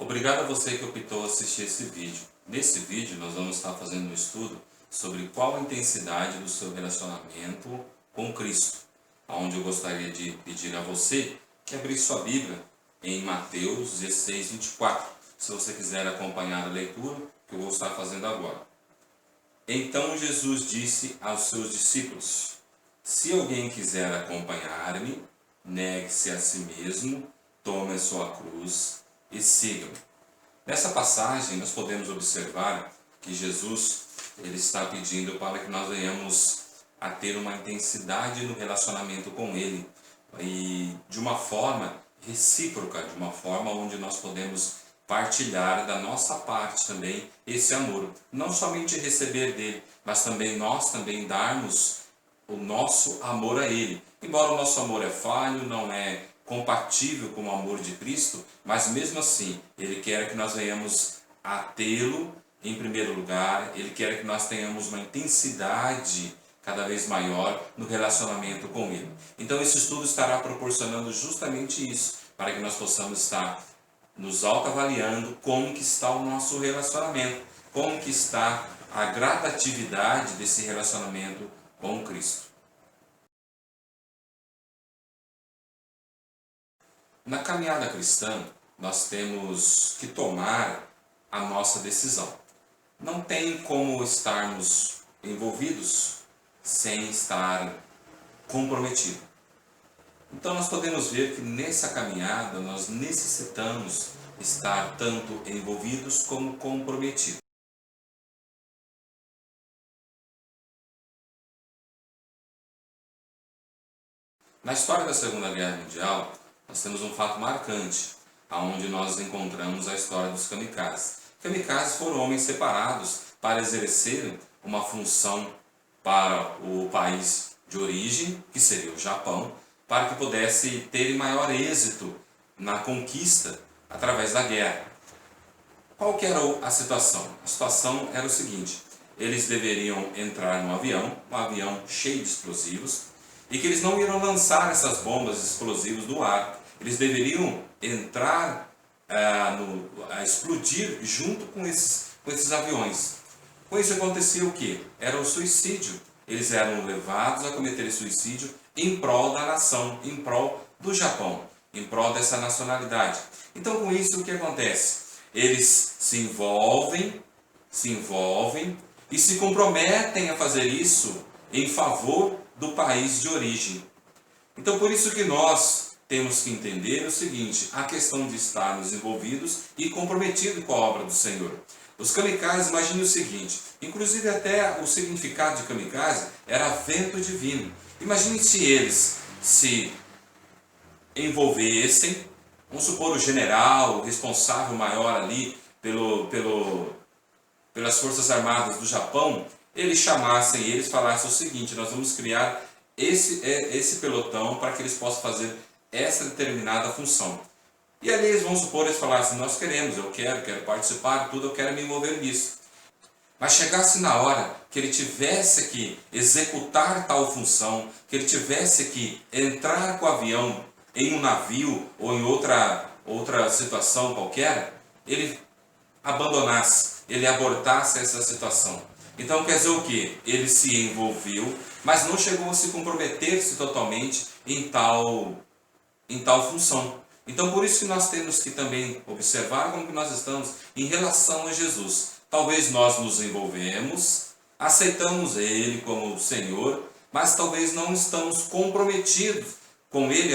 Obrigado a você que optou assistir esse vídeo. Nesse vídeo nós vamos estar fazendo um estudo sobre qual a intensidade do seu relacionamento com Cristo, onde eu gostaria de pedir a você que abrisse sua Bíblia em Mateus 16, 24, se você quiser acompanhar a leitura que eu vou estar fazendo agora. Então Jesus disse aos seus discípulos: se alguém quiser acompanhar-me, negue-se a si mesmo, tome a sua cruz e siga-me. Nessa passagem nós podemos observar que Jesus ele está pedindo para que nós venhamos a ter uma intensidade no relacionamento com Ele e de uma forma recíproca, de uma forma onde nós podemos partilhar da nossa parte também esse amor, não somente receber dele, mas também nós também darmos o nosso amor a Ele. Embora o nosso amor é falho, não é compatível com o amor de Cristo, mas mesmo assim, Ele quer que nós venhamos a tê-lo em primeiro lugar, Ele quer que nós tenhamos uma intensidade cada vez maior no relacionamento com Ele. Então esse estudo estará proporcionando justamente isso, para que nós possamos estar nos autoavaliando como que está o nosso relacionamento, como que está a gradatividade desse relacionamento com Cristo. Na caminhada cristã, nós temos que tomar a nossa decisão. Não tem como estarmos envolvidos sem estar comprometido. Então nós podemos ver que nessa caminhada nós necessitamos estar tanto envolvidos como comprometidos. Na história da Segunda Guerra Mundial, nós temos um fato marcante, onde nós encontramos a história dos kamikazes. Kamikazes foram homens separados para exercer uma função para o país de origem, que seria o Japão, para que pudesse ter maior êxito na conquista através da guerra. Qual que era a situação? A situação era o seguinte: eles deveriam entrar num um avião cheio de explosivos, e que eles não iriam lançar essas bombas explosivas do ar. Eles deveriam entrar a explodir junto com esses aviões. Com isso acontecia o quê? Era o suicídio. Eles eram levados a cometer suicídio em prol da nação, em prol do Japão, em prol dessa nacionalidade. Então com isso o que acontece? Eles se envolvem e se comprometem a fazer isso em favor do país de origem. Então por isso que nós temos que entender o seguinte: a questão de estarmos envolvidos e comprometidos com a obra do Senhor. Os kamikazes, imagine o seguinte, inclusive até o significado de kamikaze era vento divino. Imagine se eles se envolvessem, vamos supor o general, o responsável maior ali pelas Forças Armadas do Japão, eles chamassem e eles falassem o seguinte: nós vamos criar esse pelotão para que eles possam fazer essa determinada função. E ali eles, vamos supor, eles falassem: nós queremos, eu quero participar de tudo, eu quero me envolver nisso. Mas chegasse na hora que ele tivesse que executar tal função, que ele tivesse que entrar com o avião em um navio ou em outra situação qualquer, ele abandonasse, ele abortasse essa situação. Então quer dizer o que? Ele se envolveu, mas não chegou a se comprometer-se totalmente em tal função. Então por isso que nós temos que também observar como que nós estamos em relação a Jesus. Talvez nós nos envolvemos, aceitamos Ele como Senhor, mas talvez não estamos comprometidos com Ele,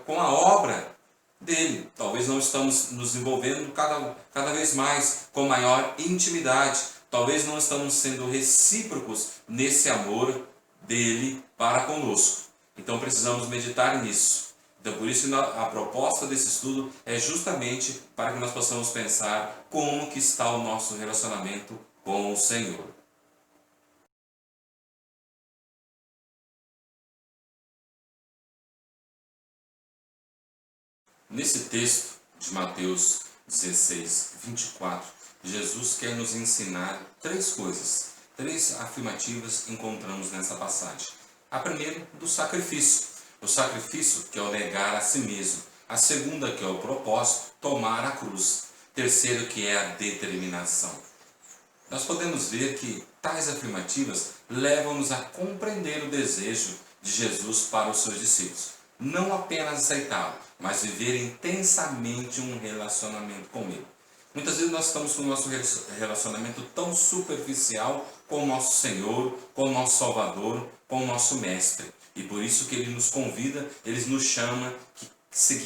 com a obra dele. Talvez não estamos nos envolvendo cada vez mais, com maior intimidade. Talvez não estamos sendo recíprocos nesse amor dele para conosco. Então precisamos meditar nisso. Então por isso a proposta desse estudo é justamente para que nós possamos pensar como que está o nosso relacionamento com o Senhor. Nesse texto de Mateus 16, 24, Jesus quer nos ensinar três coisas, três afirmativas que encontramos nessa passagem. A primeira, do sacrifício. O sacrifício, que é o negar a si mesmo. A segunda, que é o propósito, tomar a cruz. Terceiro, que é a determinação. Nós podemos ver que tais afirmativas levam-nos a compreender o desejo de Jesus para os seus discípulos. Não apenas aceitá-lo, mas viver intensamente um relacionamento com ele. Muitas vezes nós estamos com o nosso relacionamento tão superficial com o nosso Senhor, com o nosso Salvador, com o nosso Mestre. E por isso que Ele nos convida, Ele nos chama, que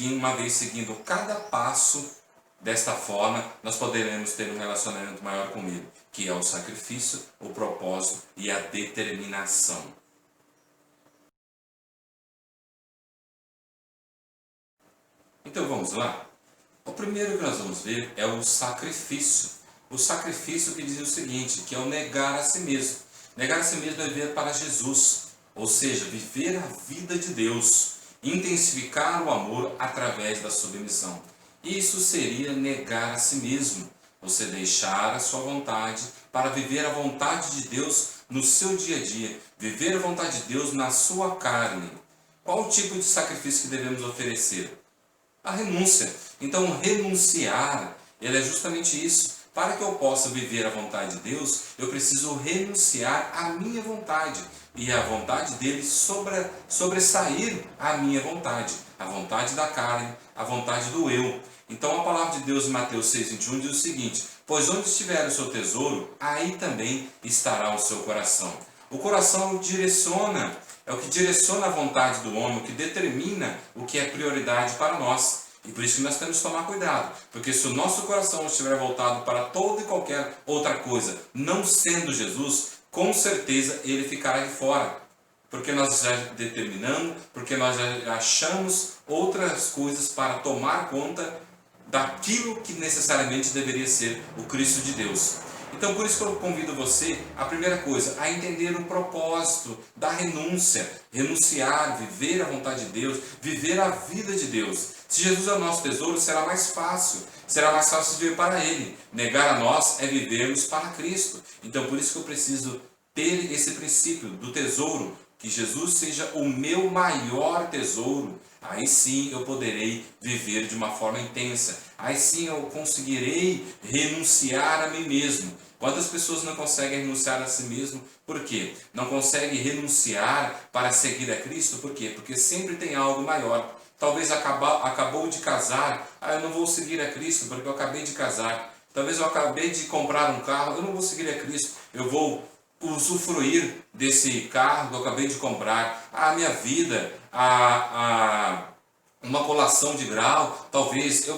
uma vez seguindo cada passo, desta forma nós poderemos ter um relacionamento maior com Ele, que é o sacrifício, o propósito e a determinação. Então vamos lá? O primeiro que nós vamos ver é o sacrifício. O sacrifício que diz o seguinte, que é o negar a si mesmo. Negar a si mesmo é viver para Jesus, ou seja, viver a vida de Deus, intensificar o amor através da submissão. Isso seria negar a si mesmo, você deixar a sua vontade para viver a vontade de Deus no seu dia a dia, viver a vontade de Deus na sua carne. Qual o tipo de sacrifício que devemos oferecer? A renúncia. Então, renunciar, ele é justamente isso. Para que eu possa viver a vontade de Deus, eu preciso renunciar à minha vontade. E a vontade dele sobressair a minha vontade. A vontade da carne, a vontade do eu. Então, a palavra de Deus em Mateus 6,21 diz o seguinte: pois onde estiver o seu tesouro, aí também estará o seu coração. O coração direciona, é o que direciona a vontade do homem, o que determina o que é prioridade para nós. E por isso que nós temos que tomar cuidado, porque se o nosso coração estiver voltado para toda e qualquer outra coisa, não sendo Jesus, com certeza ele ficará de fora. Porque nós já determinamos, porque nós já achamos outras coisas para tomar conta daquilo que necessariamente deveria ser o Cristo de Deus. Então, por isso que eu convido você, a primeira coisa, a entender o propósito da renúncia. Renunciar, viver a vontade de Deus, viver a vida de Deus. Se Jesus é o nosso tesouro, será mais fácil viver para Ele. Negar a nós é vivermos para Cristo. Então, por isso que eu preciso ter esse princípio do tesouro, que Jesus seja o meu maior tesouro. Aí sim eu poderei viver de uma forma intensa. Aí sim eu conseguirei renunciar a mim mesmo. Quantas pessoas não conseguem renunciar a si mesmo? Por quê? Não conseguem renunciar para seguir a Cristo? Por quê? Porque sempre tem algo maior. Talvez acabou de casar, eu não vou seguir a Cristo porque eu acabei de casar. Talvez eu acabei de comprar um carro, eu não vou seguir a Cristo, eu vou usufruir desse carro que eu acabei de comprar. A minha vida, uma colação de grau, talvez eu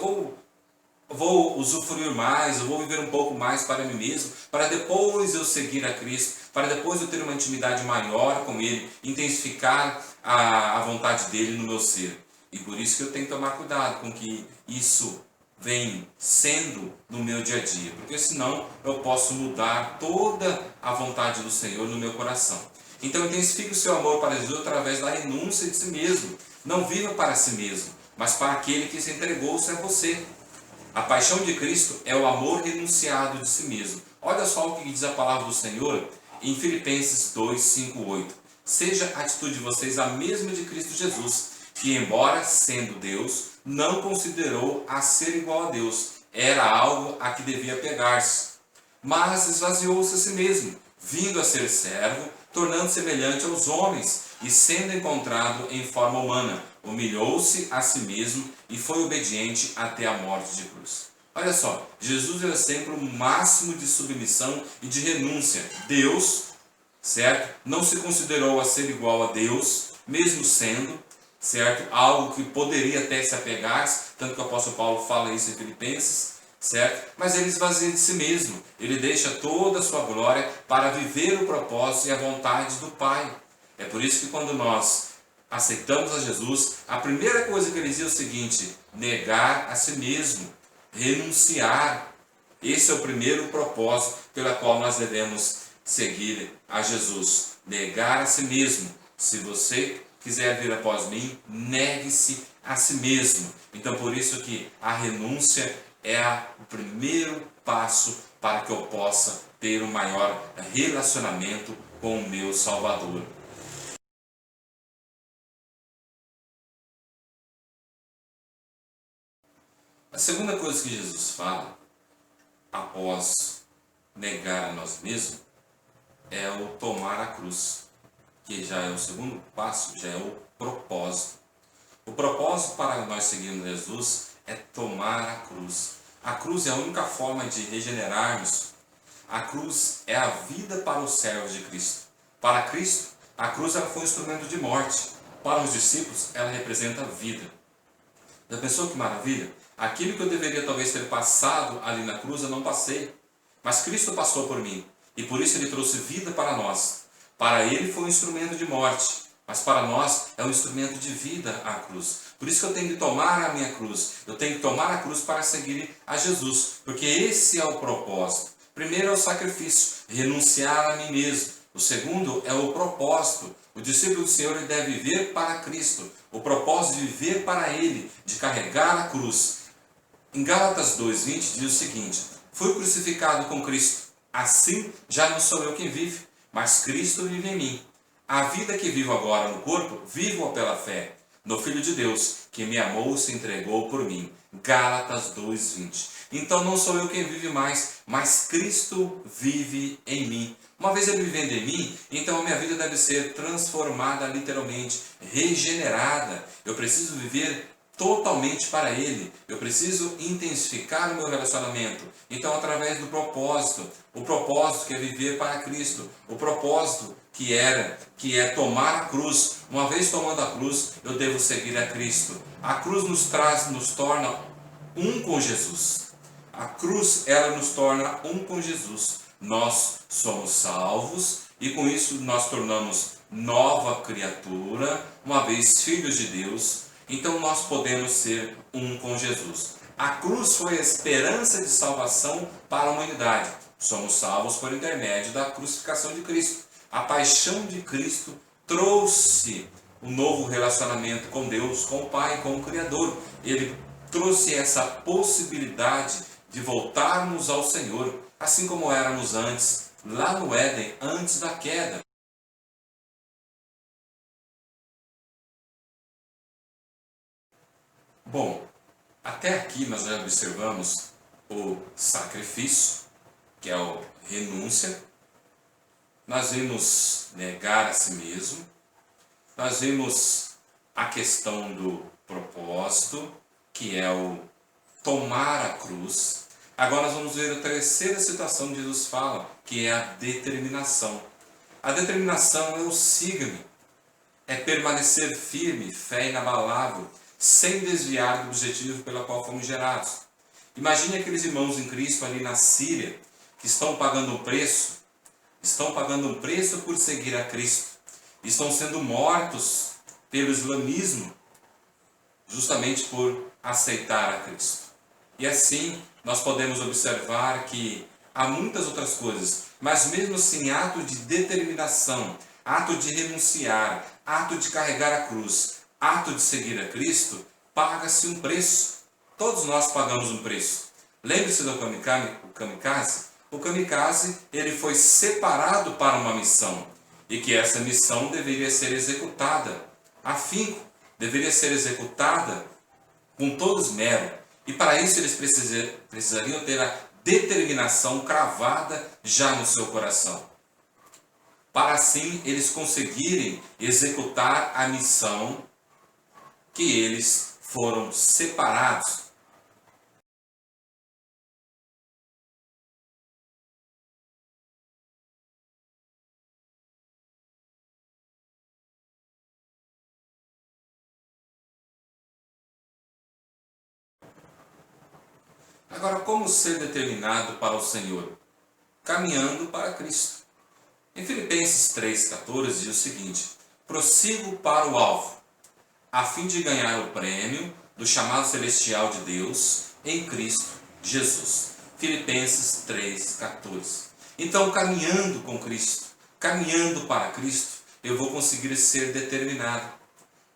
vou usufruir mais, eu vou viver um pouco mais para mim mesmo, para depois eu seguir a Cristo, para depois eu ter uma intimidade maior com Ele, intensificar a vontade dEle no meu ser. E por isso que eu tenho que tomar cuidado com que isso vem sendo no meu dia a dia, porque senão eu posso mudar toda a vontade do Senhor no meu coração. Então intensifique o seu amor para Jesus através da renúncia de si mesmo. Não viva para si mesmo, mas para aquele que se entregou-se a você. A paixão de Cristo é o amor renunciado de si mesmo. Olha só o que diz a palavra do Senhor em Filipenses 2, 5, 8. Seja a atitude de vocês a mesma de Cristo Jesus, que embora sendo Deus, não considerou a ser igual a Deus. Era algo a que devia pegar-se. Mas esvaziou-se a si mesmo, vindo a ser servo, tornando-se semelhante aos homens, e sendo encontrado em forma humana, humilhou-se a si mesmo e foi obediente até a morte de cruz. Olha só, Jesus era sempre o máximo de submissão e de renúncia. Deus, certo? Não se considerou a ser igual a Deus, mesmo sendo, certo? Algo que poderia até se apegar, tanto que o apóstolo Paulo fala isso em Filipenses, certo? Mas ele esvazia de si mesmo, ele deixa toda a sua glória para viver o propósito e a vontade do Pai. É por isso que quando nós aceitamos a Jesus, a primeira coisa que ele diz é o seguinte: negar a si mesmo, renunciar. Esse é o primeiro propósito pela qual nós devemos seguir a Jesus, negar a si mesmo. Se você quiser vir após mim, negue-se a si mesmo. Então por isso que a renúncia é o primeiro passo para que eu possa ter um maior relacionamento com o meu Salvador. A segunda coisa que Jesus fala, após negar a nós mesmos, é o tomar a cruz, que já é o segundo passo, já é o propósito. O propósito para nós seguirmos Jesus é tomar a cruz. A cruz é a única forma de regenerarmos. A cruz é a vida para os servos de Cristo. Para Cristo, a cruz ela foi um instrumento de morte. Para os discípulos, ela representa vida. Já pensou que maravilha? Aquilo que eu deveria talvez ter passado ali na cruz, eu não passei. Mas Cristo passou por mim. E por isso Ele trouxe vida para nós. Para Ele foi um instrumento de morte. Mas para nós é um instrumento de vida a cruz. Por isso que eu tenho que tomar a minha cruz. Eu tenho que tomar a cruz para seguir a Jesus. Porque esse é o propósito. Primeiro é o sacrifício, renunciar a mim mesmo. O segundo é o propósito. O discípulo do Senhor ele deve viver para Cristo. O propósito de viver para Ele, de carregar a cruz. Em Gálatas 2:20 diz o seguinte: fui crucificado com Cristo. Assim já não sou eu quem vive, mas Cristo vive em mim. A vida que vivo agora no corpo, vivo-a pela fé no Filho de Deus, que me amou e se entregou por mim. Gálatas 2:20. Então não sou eu quem vive mais, mas Cristo vive em mim. Uma vez Ele vivendo em mim, então a minha vida deve ser transformada literalmente, regenerada. Eu preciso viver totalmente para Ele. Eu preciso intensificar o meu relacionamento. Então, através do propósito, o propósito que é viver para Cristo, o propósito que é tomar a cruz. Uma vez tomando a cruz, eu devo seguir a Cristo. A cruz nos torna um com Jesus. A cruz, ela nos torna um com Jesus. Nós somos salvos e com isso nós tornamos nova criatura, uma vez filhos de Deus. Então nós podemos ser um com Jesus. A cruz foi a esperança de salvação para a humanidade. Somos salvos por intermédio da crucificação de Cristo. A paixão de Cristo trouxe um novo relacionamento com Deus, com o Pai, com o Criador. Ele trouxe essa possibilidade de voltarmos ao Senhor, assim como éramos antes, lá no Éden, antes da queda. Bom, até aqui nós já observamos o sacrifício, que é a renúncia. Nós vimos negar a si mesmo. Nós vimos a questão do propósito, que é o tomar a cruz. Agora nós vamos ver a terceira situação que Jesus fala, que é a determinação. A determinação é o siga-me, é permanecer firme, fé inabalável, sem desviar do objetivo pelo qual fomos gerados. Imagine aqueles irmãos em Cristo ali na Síria, que estão pagando um preço por seguir a Cristo. Estão sendo mortos pelo islamismo, justamente por aceitar a Cristo. E assim, nós podemos observar que há muitas outras coisas, mas mesmo assim, ato de determinação, ato de renunciar, ato de carregar a cruz, ato de seguir a Cristo, paga-se um preço. Todos nós pagamos um preço. Lembre-se do kamikaze? O kamikaze, ele foi separado para uma missão, e que essa missão deveria ser executada, afinco, deveria ser executada com todo esmero. E para isso eles precisariam ter a determinação cravada já no seu coração, para assim eles conseguirem executar a missão que eles foram separados. Agora, como ser determinado para o Senhor? Caminhando para Cristo. Em Filipenses 3,14 diz o seguinte: prossigo para o alvo, a fim de ganhar o prêmio do chamado celestial de Deus em Cristo Jesus. Filipenses 3,14. Então, caminhando com Cristo, caminhando para Cristo, eu vou conseguir ser determinado.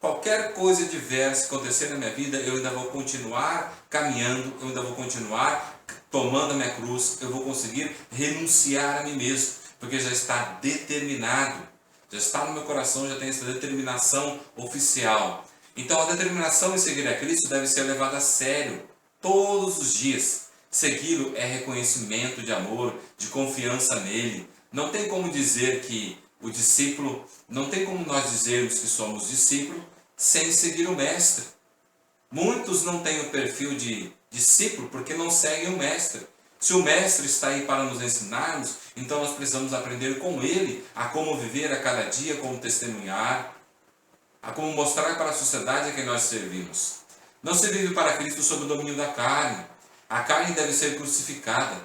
Qualquer coisa diversa acontecer na minha vida, eu ainda vou continuar caminhando, eu ainda vou continuar tomando a minha cruz, eu vou conseguir renunciar a mim mesmo, porque já está determinado, já está no meu coração, já tem essa determinação oficial. Então a determinação em seguir a Cristo deve ser levada a sério todos os dias. Segui-lo é reconhecimento de amor, de confiança nele. Não tem como dizer que o discípulo, não tem como nós dizermos que somos discípulos sem seguir o mestre. Muitos não têm o perfil de discípulo porque não seguem o mestre. Se o mestre está aí para nos ensinarmos, então nós precisamos aprender com ele a como viver a cada dia, como testemunhar, a como mostrar para a sociedade a quem nós servimos. Não se vive para Cristo sob o domínio da carne. A carne deve ser crucificada,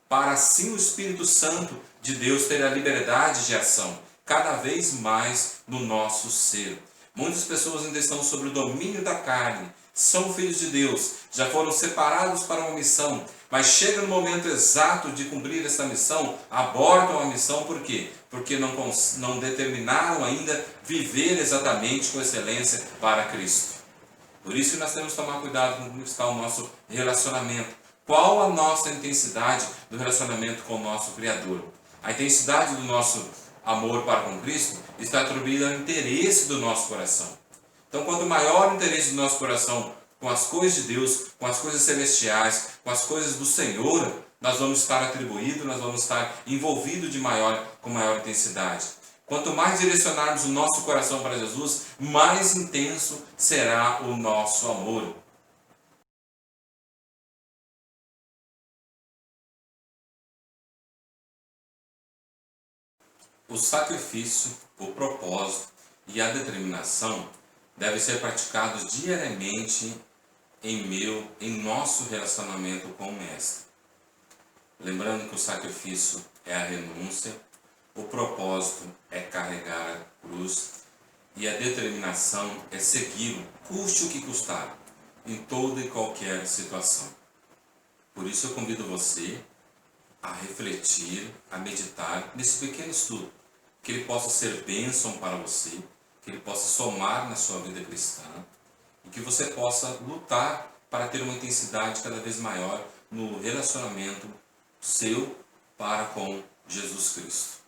para assim o Espírito Santo de Deus ter a liberdade de ação, cada vez mais no nosso ser. Muitas pessoas ainda estão sob o domínio da carne, são filhos de Deus, já foram separados para uma missão, mas chega no momento exato de cumprir essa missão, abortam a missão, por quê? Porque não determinaram ainda viver exatamente com excelência para Cristo. Por isso que nós temos que tomar cuidado com como está o nosso relacionamento. Qual a nossa intensidade do relacionamento com o nosso Criador? A intensidade do nosso amor para com Cristo está atribuída ao interesse do nosso coração. Então, quanto maior o interesse do nosso coração com as coisas de Deus, com as coisas celestiais, com as coisas do Senhor, nós vamos estar atribuídos, nós vamos estar envolvidos com maior intensidade. Quanto mais direcionarmos o nosso coração para Jesus, mais intenso será o nosso amor. O sacrifício, o propósito e a determinação devem ser praticados diariamente em nosso relacionamento com o Mestre. Lembrando que o sacrifício é a renúncia, o propósito é carregar a cruz e a determinação é segui-lo, custe o que custar, em toda e qualquer situação. Por isso eu convido você a refletir, a meditar nesse pequeno estudo, que ele possa ser bênção para você, que ele possa somar na sua vida cristã e que você possa lutar para ter uma intensidade cada vez maior no relacionamento seu para com Jesus Cristo.